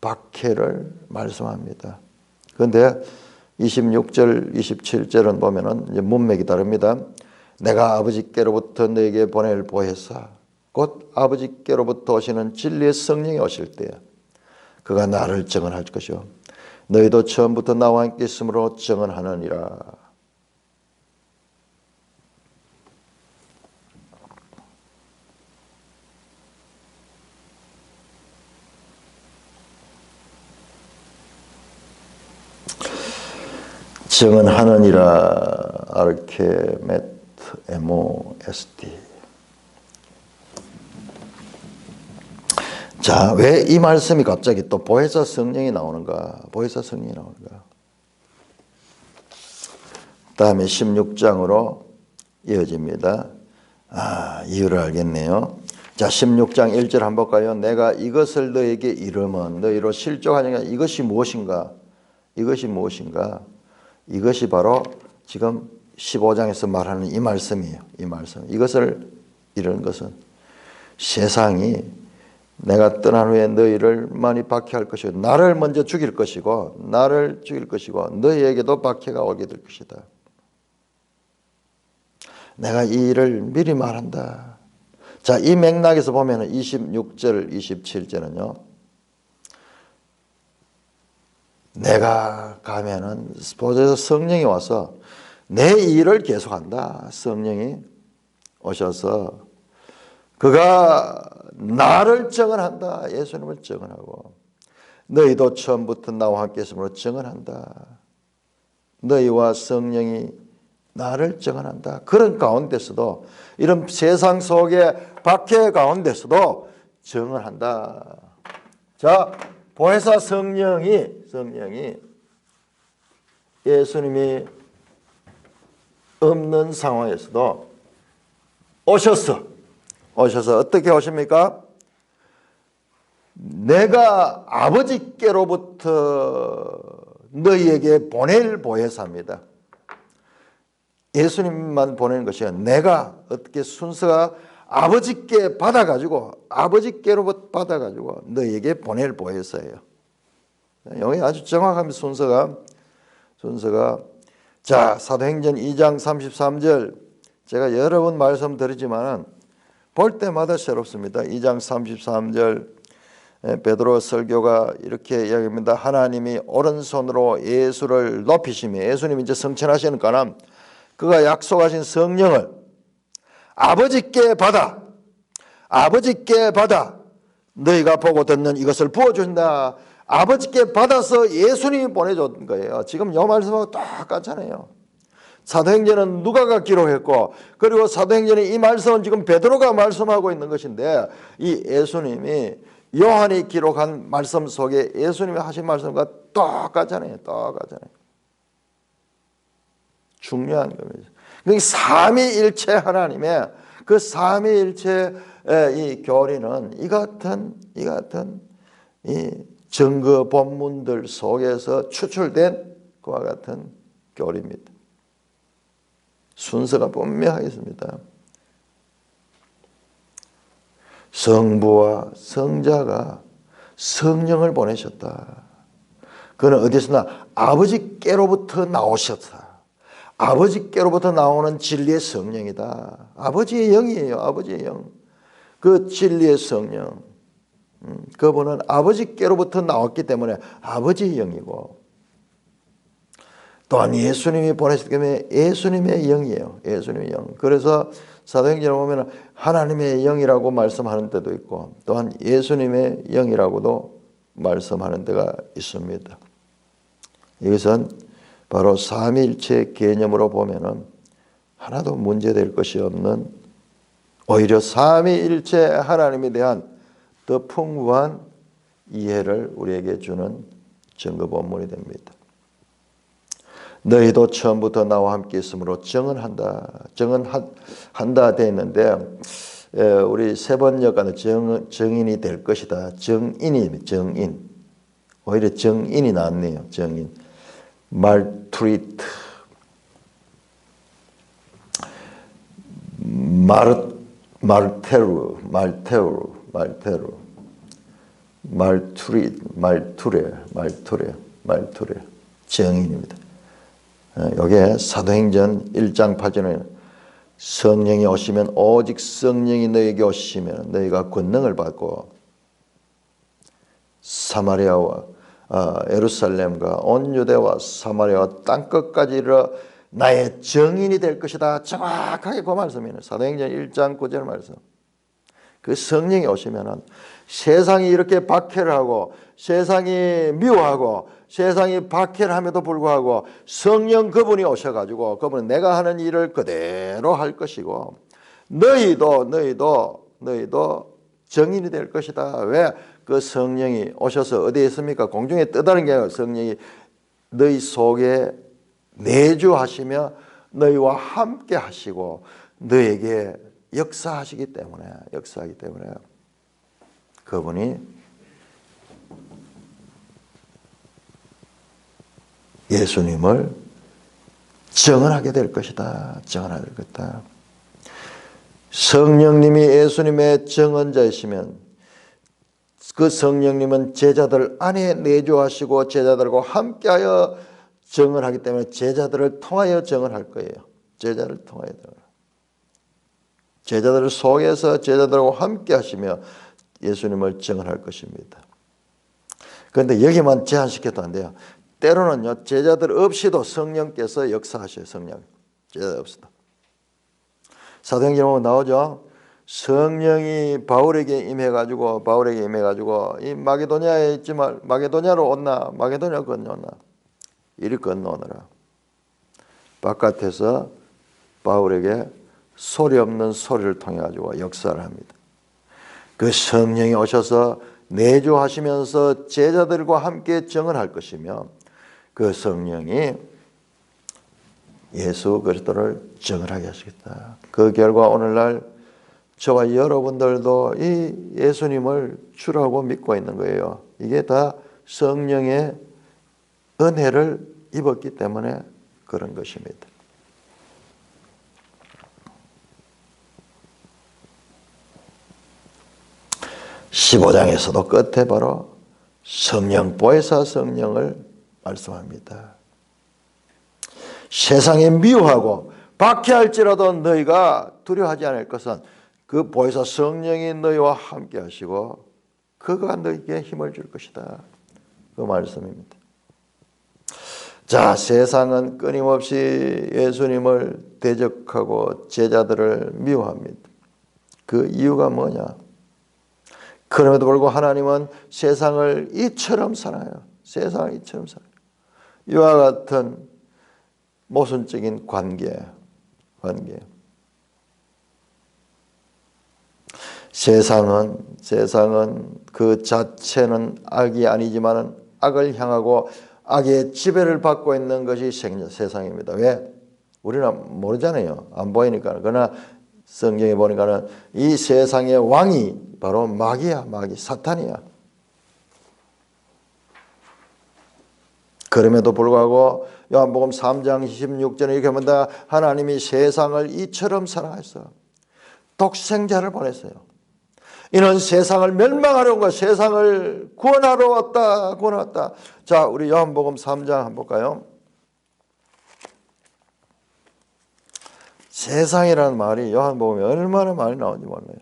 박해를 말씀합니다. 그런데 26절, 27절은 보면은 이제 문맥이 다릅니다. 내가 아버지께로부터 너에게 보낼 보혜사 곧 아버지께로부터 오시는 진리의 성령이 오실 때 그가 나를 증언할 것이요 너희도 처음부터 나와 함께 있으므로 증언하느니라. 증언하느니라. 아르케메트 MOSD. 자, 왜 이 말씀이 갑자기 또 보혜사 성령이 나오는가? 다음에 16장으로 이어집니다. 이유를 알겠네요. 자, 16장 1절 한번 볼까요? 내가 이것을 너에게 이름은 너희로 실족하니까 이것이 무엇인가? 이것이 바로 지금 15장에서 말하는 이 말씀이에요. 이것을 이런 것은 세상이 내가 떠난 후에 너희를 많이 박해할 것이고 나를 먼저 죽일 것이고 너희에게도 박해가 오게 될 것이다. 내가 이 일을 미리 말한다. 자, 이 맥락에서 보면 26절, 27절은요. 내가 가면은 보세요. 성령이 와서 내 일을 계속한다. 성령이 오셔서 그가 나를 증언한다. 예수님을 증언하고 너희도 처음부터 나와 함께 있으므로 증언한다. 너희와 성령이 나를 증언한다. 그런 가운데서도 이런 세상 속의 박해 가운데서도 증언한다. 자, 보혜사 성령이 예수님이 없는 상황에서도 오셔서 어떻게 오십니까? 내가 아버지께로부터 너희에게 보낼 보혜사입니다. 예수님만 보내는 것이 아니라 내가 어떻게 순서가 아버지께로부터 받아가지고 너희에게 보낼 보혜사예요. 여기 아주 정확합니다. 순서가 자, 사도행전 2장 33절 제가 여러 번 말씀드리지만 볼 때마다 새롭습니다. 2장 33절 베드로 설교가 이렇게 이야기합니다. 하나님이 오른손으로 예수를 높이시며 예수님이 이제 성천하시니까 그가 약속하신 성령을 아버지께 받아 너희가 보고 듣는 이것을 부어준다. 아버지께 받아서 예수님이 보내준 거예요. 지금 이 말씀하고 똑같잖아요. 사도행전은 누가가 기록했고 그리고 사도행전의 이 말씀은 지금 베드로가 말씀하고 있는 것인데 이 예수님이 요한이 기록한 말씀 속에 예수님이 하신 말씀과 똑같잖아요. 중요한 겁니다. 삼위일체 하나님의 그 삼위일체의 이 교리는 이 같은 이 증거 본문들 속에서 추출된 그와 같은 교리입니다. 순서가 분명하게 있습니다. 성부와 성자가 성령을 보내셨다. 그는 어디서 아버지께로부터 나오셨다. 아버지께로부터 나오는 진리의 성령이다. 아버지의 영이에요. 아버지의 영. 그 진리의 성령. 그분은 아버지께로부터 나왔기 때문에 아버지의 영이고 또한 예수님이 보내셨기 때문에 예수님의 영이에요. 예수님의 영. 그래서 사도행전에 보면 하나님의 영이라고 말씀하는 데도 있고 또한 예수님의 영이라고도 말씀하는 데가 있습니다. 이것은 바로 삼위일체 개념으로 보면은 하나도 문제될 것이 없는 오히려 삼위일체 하나님에 대한 더 풍부한 이해를 우리에게 주는 증거 본문이 됩니다. 너희도 처음부터 나와 함께 있으므로 증언한다 되어 있는데 우리 세 번 역가는 증인이 될 것이다. 증인. 오히려 증인이 낫네요. 증인. 말투리트. 말투레. 증인입니다. 여기에 사도행전 1장 8절에 성령이 오시면 오직 성령이 너에게 오시면 너희가 권능을 받고 사마리아와 예루살렘과 온 유대와 사마리아와 땅끝까지 이르러 나의 증인이 될 것이다. 정확하게 그 말씀이에요. 사도행전 1장 9절 말씀. 그 성령이 오시면은 세상이 이렇게 박해를 하고 세상이 미워하고 세상이 박해를 함에도 불구하고 성령 그분이 오셔가지고 그분은 내가 하는 일을 그대로 할 것이고 너희도 증인이 될 것이다. 왜? 그 성령이 오셔서 어디에 있습니까? 공중에 떠다니는 게 아니라 성령이 너희 속에 내주하시며 너희와 함께 하시고 너에게 역사하기 때문에 그분이 예수님을 증언하게 될 것이다. 성령님이 예수님의 증언자이시면 그 성령님은 제자들 안에 내주하시고 제자들과 함께하여 증언하기 때문에 제자들을 통하여 증언할 거예요. 제자들 속에서 제자들과 함께 하시며 예수님을 증언할 것입니다. 그런데 여기만 제한시켜도 안 돼요. 때로는요, 제자들 없이도 성령께서 역사하셔요. 제자들 없이도. 사도행전에 보면 나오죠. 성령이 바울에게 임해가지고 이 마게도냐에 있지만 마게도냐로 온나 마게도냐 건너나 이리 건너오느라 바깥에서 바울에게 소리 없는 소리를 통해 가지고 역사를 합니다. 그 성령이 오셔서 내주하시면서 제자들과 함께 정언할 것이며 그 성령이 예수 그리스도를 정언하게 하시겠다. 그 결과 오늘날 저와 여러분들도 이 예수님을 주라고 믿고 있는 거예요. 이게 다 성령의 은혜를 입었기 때문에 그런 것입니다. (15장에서도) 끝에 바로 성령, 보혜사 성령을 말씀합니다. 세상에 미워하고 박해할지라도 너희가 두려워하지 않을 것은 그 보혜사 성령이 너희와 함께 하시고 그가 너희에게 힘을 줄 것이다. 그 말씀입니다. 자, 세상은 끊임없이 예수님을 대적하고 제자들을 미워합니다. 그 이유가 뭐냐? 그럼에도 불구하고 하나님은 세상을 이처럼 사랑해요. 세상을 이처럼 사랑해요. 이와 같은 모순적인 관계. 세상은 그 자체는 악이 아니지만 악을 향하고 악의 지배를 받고 있는 것이 세상입니다. 왜? 우리는 모르잖아요. 안 보이니까. 그러나 성경에 보니까는 이 세상의 왕이 바로 마귀야, 마귀, 사탄이야. 그럼에도 불구하고 요한복음 3장 16절에 이렇게 본다. 하나님이 세상을 이처럼 사랑하셔서 독생자를 보냈어요. 이는 세상을 멸망하러 온 것, 세상을 구원하러 왔다. 자, 우리 요한복음 3장 한번 볼까요? 세상이라는 말이 요한복음에 얼마나 많이 나오는지 몰라요.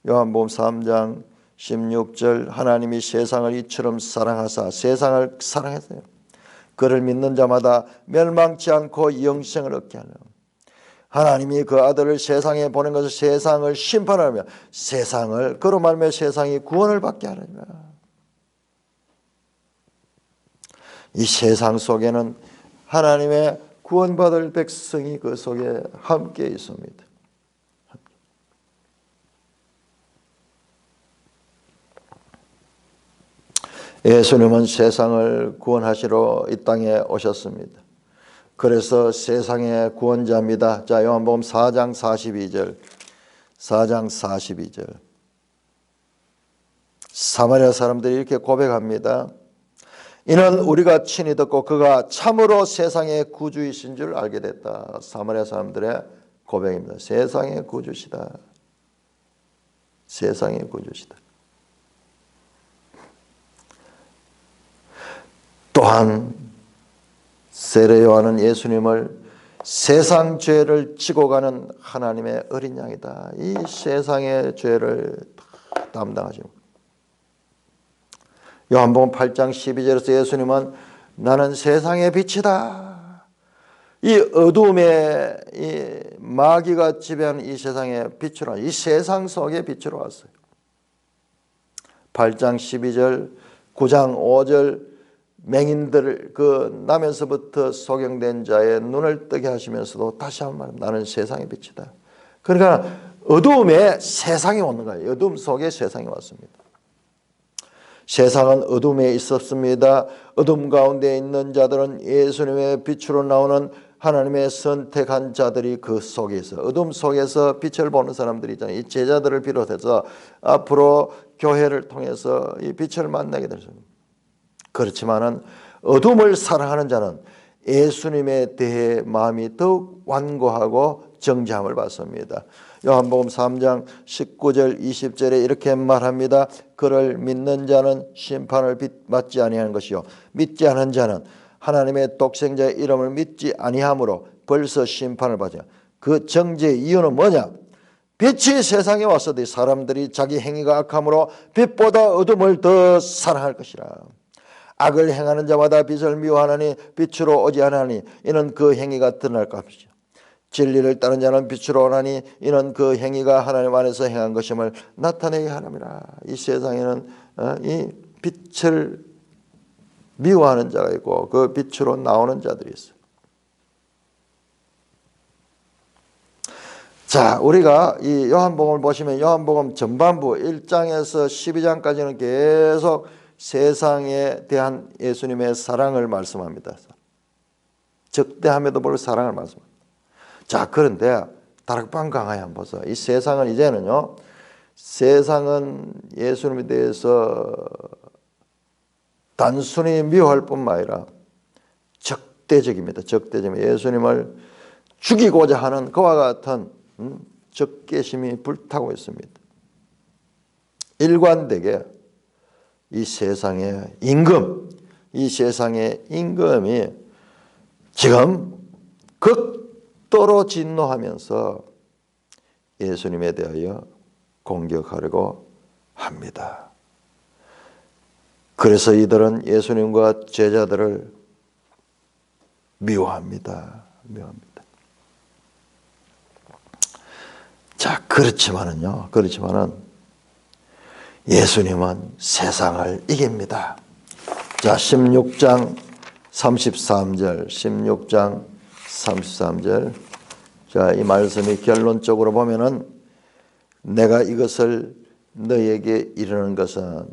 요한복음 3장 16절 하나님이 세상을 이처럼 사랑하사 세상을 사랑했어요. 그를 믿는 자마다 멸망치 않고 영생을 얻게 하려. 하나님이 그 아들을 세상에 보낸 것을 세상을 심판하며 세상을 그로 말미암아 세상이 구원을 받게 하느니라. 이 세상 속에는 하나님의 구원받을 백성이 그 속에 함께 있습니다. 예수님은 세상을 구원하시러 이 땅에 오셨습니다. 그래서 세상의 구원자입니다. 자, 요한복음 4장 42절. 사마리아 사람들이 이렇게 고백합니다. 이는 우리가 친히 듣고 그가 참으로 세상의 구주이신 줄 알게 됐다. 사마리아 사람들의 고백입니다. 세상의 구주시다. 세상의 구주시다. 또한 세례 요한은 예수님을 세상 죄를 지고 가는 하나님의 어린 양이다. 이 세상의 죄를 담당하시고 요한복음 8장 12절에서 예수님은 나는 세상의 빛이다. 이 어둠의 이 마귀가 지배하는 이 세상의 빛으로 이 세상 속의 빛으로 왔어요. 8장 12절 9장 5절 맹인들 그 나면서부터 소경된 자의 눈을 뜨게 하시면서도 다시 한 번 나는 세상의 빛이다. 그러니까 어두움에 세상이 오는 거예요. 어둠 속에 세상이 왔습니다. 세상은 어둠에 있었습니다. 어둠 가운데 있는 자들은 예수님의 빛으로 나오는 하나님의 선택한 자들이 그 속에 있어. 어둠 속에서 빛을 보는 사람들이 있잖아요. 이 제자들을 비롯해서 앞으로 교회를 통해서 이 빛을 만나게 될 겁니다. 그렇지만은 어둠을 사랑하는 자는 예수님에 대해 마음이 더욱 완고하고 정죄함을 받습니다. 요한복음 3장 19절 20절에 이렇게 말합니다. 그를 믿는 자는 심판을 받지 아니하는 것이요 믿지 않은 자는 하나님의 독생자의 이름을 믿지 아니하므로 벌써 심판을 받아요. 그 정죄의 이유는 뭐냐? 빛이 세상에 왔으되 사람들이 자기 행위가 악함으로 빛보다 어둠을 더 사랑할 것이라. 악을 행하는 자마다 빛을 미워하나니 빛으로 오지 않으니 이는 그 행위가 드러날 것이죠. 진리를 따른 자는 빛으로 오나니 이는 그 행위가 하나님 안에서 행한 것임을 나타내게 하느니라. 이 세상에는 이 빛을 미워하는 자가 있고 그 빛으로 나오는 자들이 있어요. 자, 우리가 이 요한복음을 보시면 요한복음 전반부 1장에서 12장까지는 계속 세상에 대한 예수님의 사랑을 말씀합니다. 적대함에도 불구하고 사랑을 말씀합니다. 자, 그런데 다락방 강화에 한번 보세요. 이 세상은 이제는요, 세상은 예수님에 대해서 단순히 미워할 뿐만 아니라 적대적입니다. 적대적입니다. 예수님을 죽이고자 하는 그와 같은 적개심이 불타고 있습니다. 일관되게 이 세상의 임금, 이 세상의 임금이 지금 극도로 진노하면서 예수님에 대하여 공격하려고 합니다. 그래서 이들은 예수님과 제자들을 미워합니다. 자, 그렇지만은 예수님은 세상을 이깁니다. 자, 16장 33절. 자, 이 말씀이 결론적으로 보면은 내가 이것을 너희에게 이르는 것은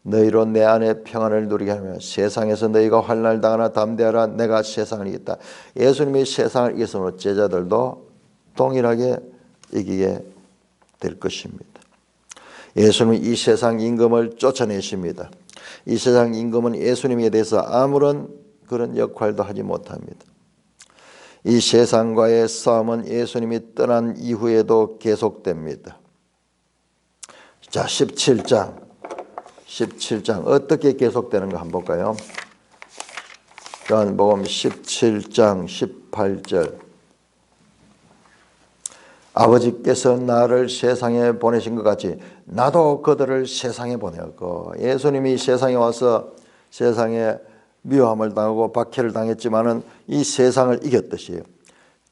너희로 내 안에 평안을 누리게 하며 세상에서 너희가 환난을 당하나 담대하라. 내가 세상을 이겼다. 예수님이 세상을 이겼으므로 제자들도 동일하게 이기게 될 것입니다. 예수님은 이 세상 임금을 쫓아내십니다. 이 세상 임금은 예수님에 대해서 아무런 그런 역할도 하지 못합니다. 이 세상과의 싸움은 예수님이 떠난 이후에도 계속됩니다. 자, 17장 어떻게 계속되는가 한번 볼까요? 요한복음 17장 18절. 아버지께서 나를 세상에 보내신 것 같이 나도 그들을 세상에 보내었고, 예수님이 세상에 와서 세상에 미워함을 당하고 박해를 당했지만은 이 세상을 이겼듯이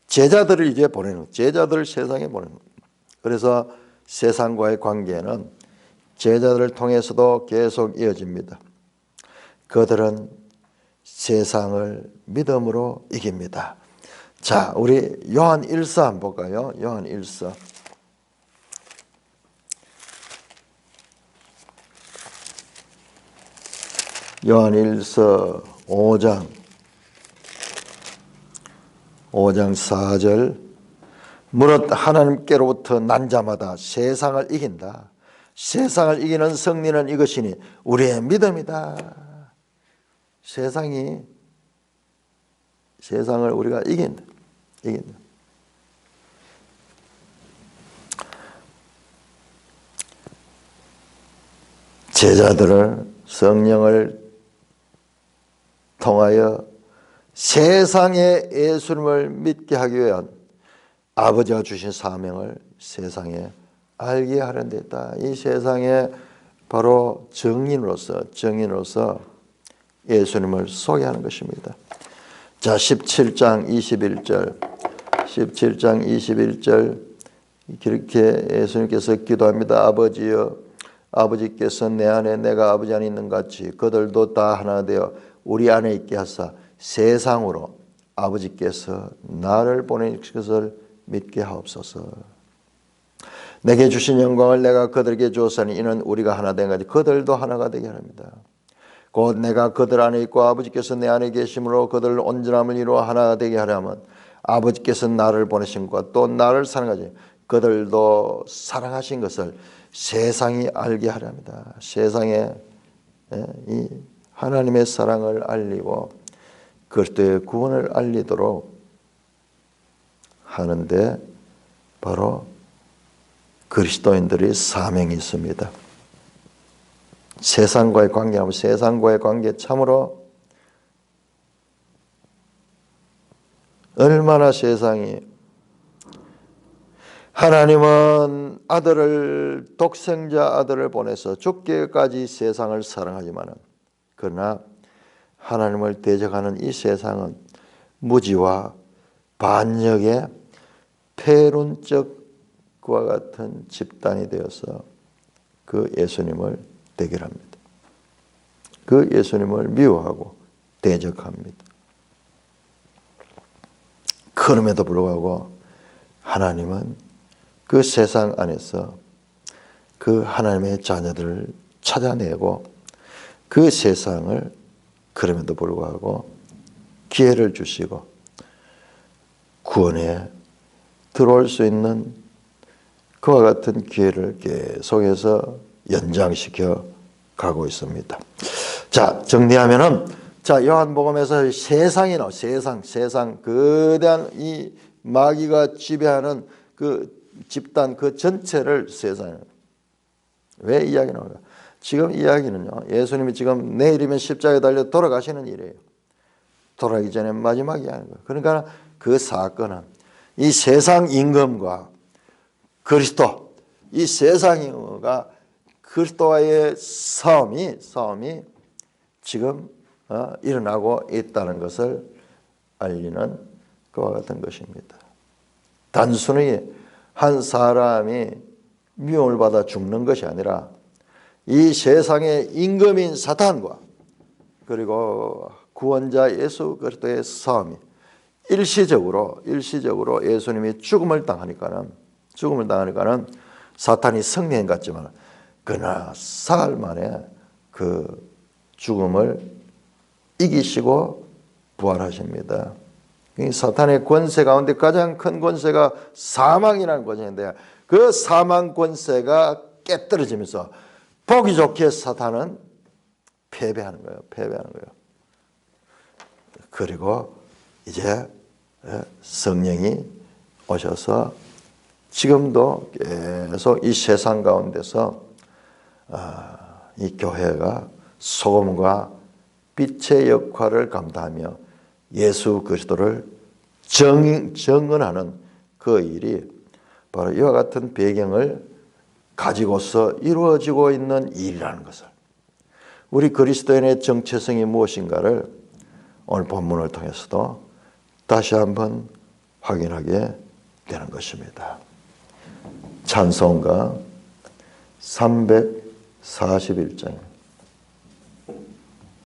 제자들을 이제 보내는, 제자들을 세상에 보내는. 그래서 세상과의 관계는 제자들을 통해서도 계속 이어집니다. 그들은 세상을 믿음으로 이깁니다. 자, 우리 요한 1서 한번 볼까요? 요한 1서. 요한 1서 5장 4절. 무릇 하나님께로부터 난 자마다 세상을 이긴다. 세상을 이기는 승리는 이것이니 우리의 믿음이다. 세상을 우리가 이긴다. 제자들을 성령을 통하여 세상에 예수님을 믿게 하기 위한 아버지가 주신 사명을 세상에 알게 하는 데 있다. 이 세상에 바로 증인으로서 예수님을 소개하는 것입니다. 자, 17장 21절 그렇게 예수님께서 기도합니다. 아버지여, 아버지께서 내 안에 내가 아버지 안에 있는 같이 그들도 다 하나 되어 우리 안에 있게 하사 세상으로 아버지께서 나를 보내신 것을 믿게 하옵소서. 내게 주신 영광을 내가 그들에게 주었으니 이는 우리가 하나 된 것이 그들도 하나가 되게 합니다. 곧 내가 그들 안에 있고 아버지께서 내 안에 계심으로 그들 온전함을 이루어 하나가 되게 하려면 아버지께서 나를 보내신 것과 또 나를 사랑하지 그들도 사랑하신 것을 세상이 알게 하렵니다. 세상에 이 하나님의 사랑을 알리고 그리스도의 구원을 알리도록 하는데 바로 그리스도인들의 사명이 있습니다. 세상과의 관계하면 세상과의 관계 참으로 얼마나 세상이 하나님은 독생자 아들을 보내서 죽기까지 세상을 사랑하지만은 그러나 하나님을 대적하는 이 세상은 무지와 반역의 패론적과 같은 집단이 되어서 그 예수님을 대결합니다. 그 예수님을 미워하고 대적합니다. 그럼에도 불구하고 하나님은 그 세상 안에서 그 하나님의 자녀들을 찾아내고 그 세상을 그럼에도 불구하고 기회를 주시고 구원에 들어올 수 있는 그와 같은 기회를 계속해서 연장시켜 가고 있습니다. 자, 정리하면은, 자, 요한복음에서 세상이 나와, 세상, 거대한 이 마귀가 지배하는 그 집단 그 전체를 세상에. 왜 이야기 나올까? 지금 이야기는요, 예수님이 지금 내일이면 십자가에 달려 돌아가시는 일이에요. 돌아가기 전에 마지막이 하는 거예요. 그러니까 그 사건은 이 세상 임금과 그리스도, 이 세상 임금과 그리스도와의 싸움이 지금 일어나고 있다는 것을 알리는 그와 같은 것입니다. 단순히 한 사람이 미움을 받아 죽는 것이 아니라 이 세상의 임금인 사탄과 그리고 구원자 예수 그리스도의 싸움이 일시적으로 예수님이 죽음을 당하니까는 사탄이 승리한 것 같지만 그러나 사흘 만에 그 죽음을 이기시고 부활하십니다. 사탄의 권세 가운데 가장 큰 권세가 사망이라는 권세인데 그 사망 권세가 깨뜨려지면서 보기 좋게 사탄은 패배하는 거예요. 그리고 이제 성령이 오셔서 지금도 계속 이 세상 가운데서 이 교회가 소금과 빛의 역할을 감당하며 예수 그리스도를 증언하는 그 일이 바로 이와 같은 배경을 가지고서 이루어지고 있는 일이라는 것을, 우리 그리스도인의 정체성이 무엇인가를 오늘 본문을 통해서도 다시 한번 확인하게 되는 것입니다. 찬송가 341장